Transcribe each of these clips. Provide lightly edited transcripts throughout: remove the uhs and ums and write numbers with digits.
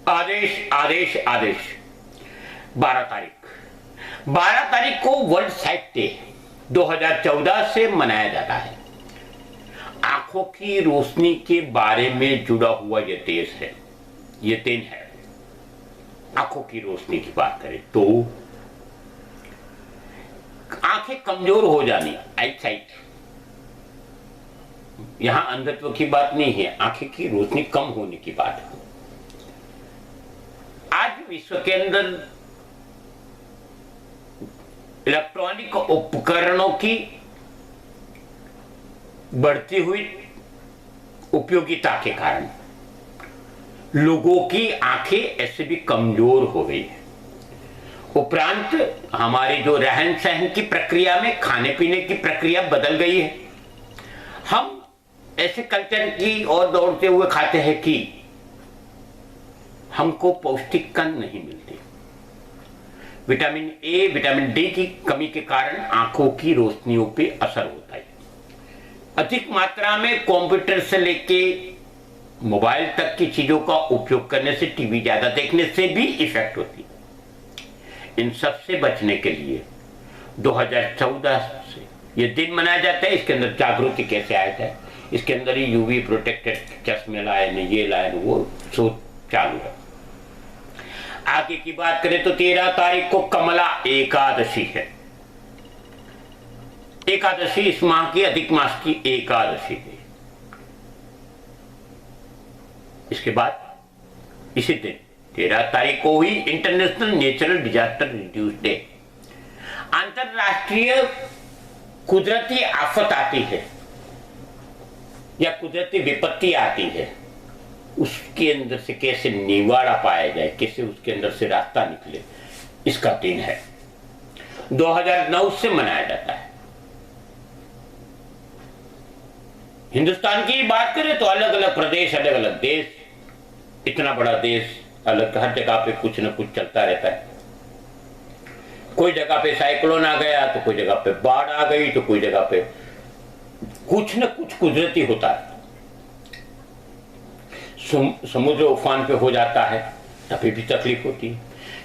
आदेश आदेश आदेश। 12 तारीख को world site day 2014 से मनाया जाता है। आंखों की रोशनी के बारे में जुड़ा हुआ यह देश है, यह दिन है। आंखों की रोशनी की बात करें तो आंखें कमजोर हो जानी, आई साइट, यहां अंधत्व की बात नहीं है, आंखें की रोशनी कम होने की बात है। आज विश्व के अंदर इलेक्ट्रॉनिक उपकरणों की बढ़ती हुई उपयोगिता के कारण लोगों की आंखें ऐसे भी कमजोर हो गई है। उपरांत हमारी जो रहन सहन की प्रक्रिया में खाने पीने की प्रक्रिया बदल गई है। हम ऐसे कल्चर की ओर दौड़ते हुए खाते हैं कि हमको पौष्टिक कण नहीं मिलते। विटामिन ए, विटामिन डी की कमी के कारण आंखों की रोशनियों पे असर होता है। अधिक मात्रा में कंप्यूटर से लेके मोबाइल तक की चीजों का उपयोग करने से, टीवी ज्यादा देखने से भी इफेक्ट होती है। इन सब से बचने के लिए 2014 से ये दिन मनाया जाता है। इसके अंदर जागृति कैसे आया जाए, इसके अंदर ही यूवी प्रोटेक्टेड चश्मे लाए ने, ये लाए ने, वो शोध चालू है। आगे की बात करें तो 13 तारीख को कमला एकादशी है। एकादशी इस माह की, अधिक मास की एकादशी है। इसके बाद इसी दिन 13 तारीख को ही international natural disaster reduce day, अंतरराष्ट्रीय कुदरती आफत आती है या कुदरती विपत्ति आती है, उसके अंदर से कैसे निवारा पाया जाए, कैसे उसके अंदर से रास्ता निकले, इसका दिन है। 2009 से मनाया जाता है। हिंदुस्तान की बात करें तो अलग अलग प्रदेश, अलग अलग देश, इतना बड़ा देश, अलग हर जगह पे कुछ न कुछ चलता रहता है। कोई जगह पे साइक्लोन आ गया तो कोई जगह पे बाढ़ आ गई, तो कोई जगह पे कुछ न कुछ कुदरती होता है। समुद्र उफान पे हो जाता है, तभी भी तकलीफ होती है।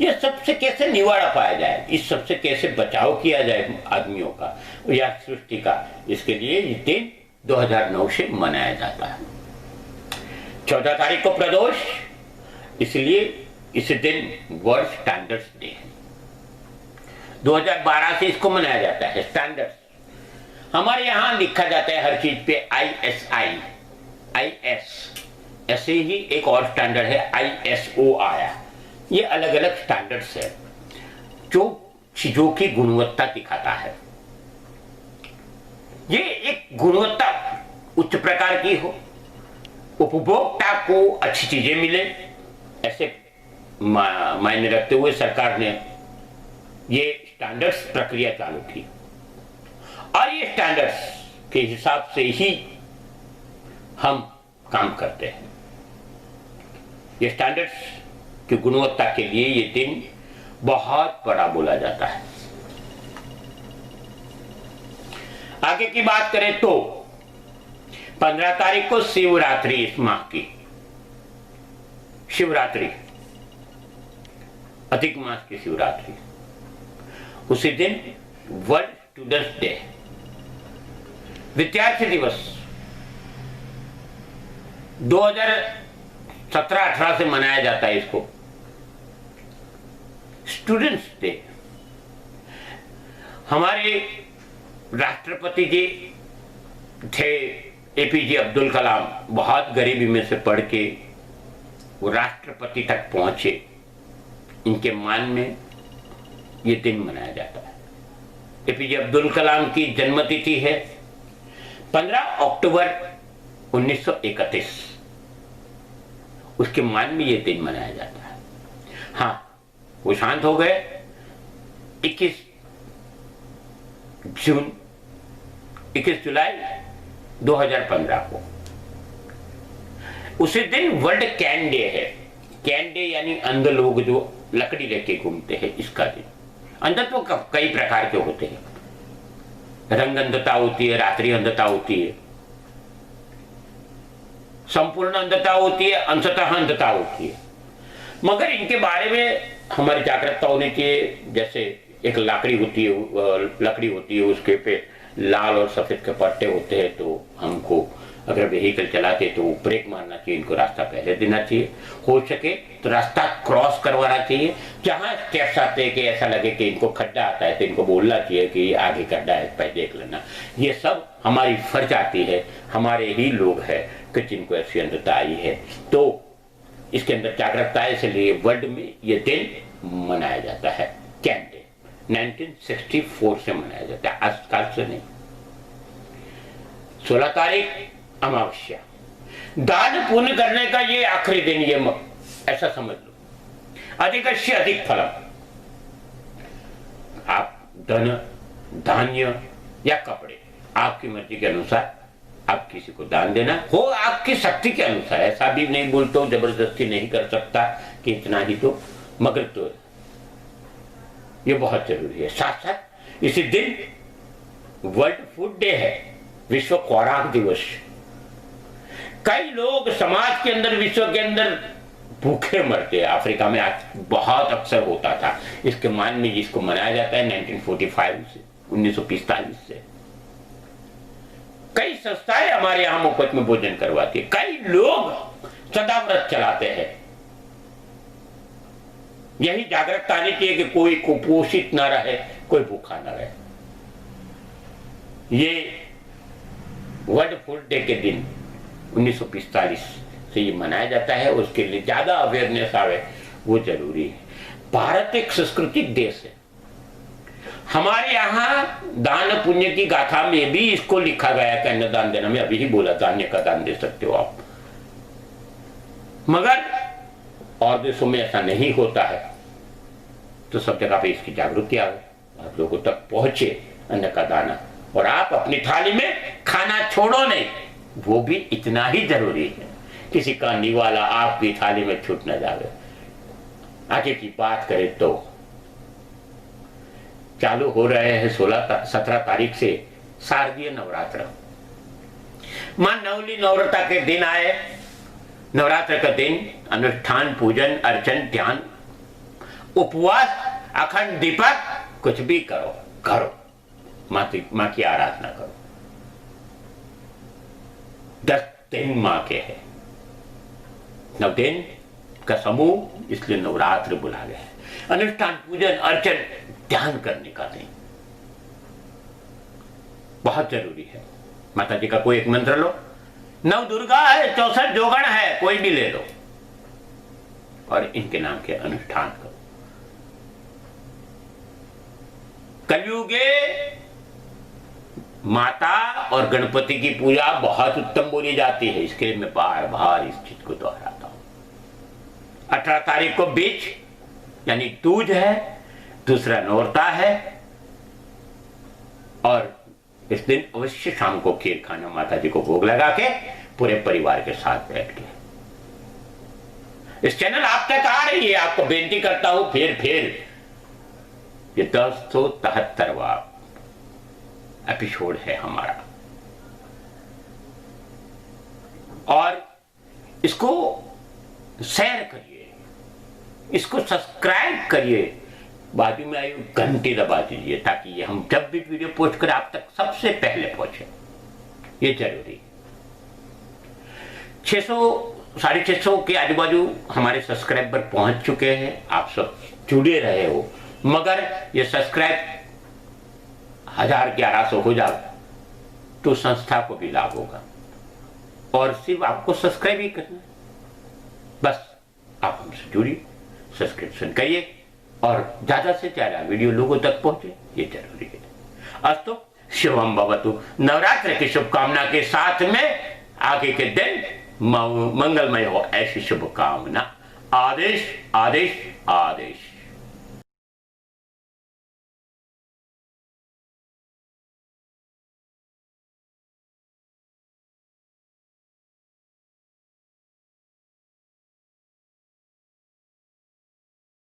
ये सबसे कैसे निवारा पाया जाए, इस सबसे कैसे बचाव किया जाए आदमियों का या सृष्टि का, इसके लिए ये दिन 2009 से मनाया जाता है। 14 तारीख को प्रदोष, इसलिए इस दिन वर्ल्ड स्टैंडर्ड्स डे है। 2012 से इसको मनाया जाता है। स्टैंडर्ड्स हमारे यहां लिखा जाता है हर चीज पे ISI, IS, ऐसे ही एक और स्टैंडर्ड है ISO आया। ये अलग अलग स्टैंडर्ड्स है जो चीजों की गुणवत्ता दिखाता है। ये एक गुणवत्ता उच्च प्रकार की हो, उपभोक्ता को अच्छी चीजें मिले, ऐसे मायने रखते हुए सरकार ने ये स्टैंडर्ड्स प्रक्रिया चालू की और ये स्टैंडर्ड्स के हिसाब से ही हम काम करते हैं। ये स्टैंडर्ड्स की गुणवत्ता के लिए ये दिन बहुत बड़ा बोला जाता है। आगे की बात करें तो 15 तारीख को शिवरात्रि, इस माह की शिवरात्रि, अधिक मास की शिवरात्रि। उसी दिन वर्ल्ड स्टूडेंट्स डे, विद्यार्थी दिवस 2017-18 से मनाया जाता है इसको। स्टूडेंट्स डे, हमारे राष्ट्रपति जी थे APJ अब्दुल कलाम, बहुत गरीबी में से पढ़ के वो राष्ट्रपति तक पहुंचे। इनके मान में ये दिन मनाया जाता है। APJ अब्दुल कलाम की जन्मतिथि है 15 अक्टूबर 1931, उसके मान में ये दिन मनाया जाता है। हाँ, वो शांत हो गए 21 जुलाई 2015 को। उसी दिन वर्ल्ड कैन डे है। कैन डे यानी अंध लोग जो लकड़ी लेके घूमते हैं, इसका दिन। अंधत्व तो कई प्रकार के होते हैं, रंग अंधता होती है, रात्रि अंधता होती है, संपूर्ण अंधता होती है, अंशतः अंधता होती है। मगर इनके बारे में हमारी जागरूकता होनी चाहिए। जैसे एक लकड़ी होती है, उसके पे लाल और सफेद के पट्टे होते हैं, तो हमको अगर व्हीकल चलाते तो ब्रेक मारना चाहिए, इनको रास्ता पहले देना चाहिए, हो सके तो रास्ता क्रॉस करवाना चाहिए। जहां स्टेप्स आते हैं कि ऐसा लगे कि इनको खड्डा आता है तो इनको बोलना चाहिए कि आगे खड्डा है, पहले देख लेना। ये सब हमारी फर्ज आती है, हमारे ही लोग हैं कि जिनको ऐसी अंधता आई है, तो इसके अंदर जागरूकता है। इसलिए वर्ल्ड में ये दिन मनाया जाता है, कैन डे 1964 से मनाया जाता है, आजकल से नहीं। 16 तारीख अमावस्या, दान पुण्य करने का ये आखिरी दिन, ये ऐसा समझ लो। अधिकस्य अधिक फलम, आप धन, धान्य या कपड़े आपकी मर्जी के अनुसार आप किसी को दान देना हो, आपकी शक्ति के अनुसार। ऐसा भी नहीं बोलता हूं, जबरदस्ती नहीं कर सकता कि इतना ही तो, मगर तो ये बहुत जरूरी है। साथ साथ इसी दिन वर्ल्ड फूड डे है, विश्व खुराक दिवस। कई लोग समाज के अंदर, विश्व के अंदर भूखे मरते हैं। अफ्रीका में आज बहुत अक्सर होता था। इसके मान में इसको मनाया जाता है 1945 से, 1945 से। कई संस्थाएं हमारे यहां मुफ्त में भोजन करवाती है। कई लोग सदाव्रत चलाते हैं। यही जागरूकता आनी चाहिए कि कोई कुपोषित ना रहे, कोई भूखा ना रहे। ये वर्ल्ड फूड डे के दिन 1945 से ये मनाया जाता है। उसके लिए ज्यादा अवेयरनेस आवे, वो जरूरी है। भारत एक सांस्कृतिक देश है। हमारे यहाँ दान पुण्य की गाथा में भी इसको लिखा गया है कि अन्नदान देना। मैं अभी ही बोला, धान्य का दान दे सकते हो आप, मगर और देशों में ऐसा नहीं होता है। तो सब जगह पे इसकी जागृति आवे, आप लोगों तक पहुंचे अन्न का दाना, और आप अपनी थाली में खाना छोड़ो नहीं, वो भी इतना ही जरूरी है। किसी का निवाला आपकी थाली में छूट न जावे। आगे की बात करें तो चालू हो रहे हैं 17 तारीख से शारदीय नवरात्र। मां नवली नवरात्र के दिन आए, नवरात्र का दिन अनुष्ठान, पूजन, अर्चन, ध्यान, उपवास, अखंड दीपक, कुछ भी करो, करो, मां की आराधना करो। 10 दिन मां के हैं, 9 दिन का समूह, इसलिए नवरात्र बुला गया है। अनुष्ठान, पूजन, अर्चन, ध्यान करने का दिन बहुत जरूरी है। माता जी का कोई एक मंत्र लो, 9 दुर्गा है, 64 जोगण है, कोई भी ले लो और इनके नाम के अनुष्ठान करो। कलयुगे माता और गणपति की पूजा बहुत उत्तम बोली जाती है। इसके लिए मैं बार बार इस चीज को दोहराता हूं। 18 तारीख को बीच यानी दूज है, दूसरा नौरता है, और इस दिन अवश्य शाम को खीर खाना, माता जी को भोग लगा के पूरे परिवार के साथ बैठ के। इस चैनल आप तक आ रही है, आपको बेनती करता हूं फिर ये 1073वां एपिसोड है हमारा, और इसको शेयर करिए, इसको सब्सक्राइब करिए, बाजू में आई घंटी दबा दीजिए ताकि ये हम जब भी वीडियो पोस्ट करें आप तक सबसे पहले पहुंचे। ये जरूरी। 600-650 के आजू बाजू हमारे सब्सक्राइबर पहुंच चुके हैं। आप सब जुड़े रहे हो, मगर ये सब्सक्राइब 1000-1100 हो जाए तो संस्था को भी लाभ होगा, और सिर्फ आपको सब्सक्राइब ही करना है। बस आप हमसे जुड़िए, सब्सक्रिप्शन करिए और ज्यादा से ज्यादा वीडियो लोगों तक पहुंचे, ये जरूरी है। अस्तु शिवम भवतु। नवरात्र की शुभकामना के साथ में आगे के दिन मंगलमय हो, ऐसी शुभकामना। आदेश आदेश आदेश।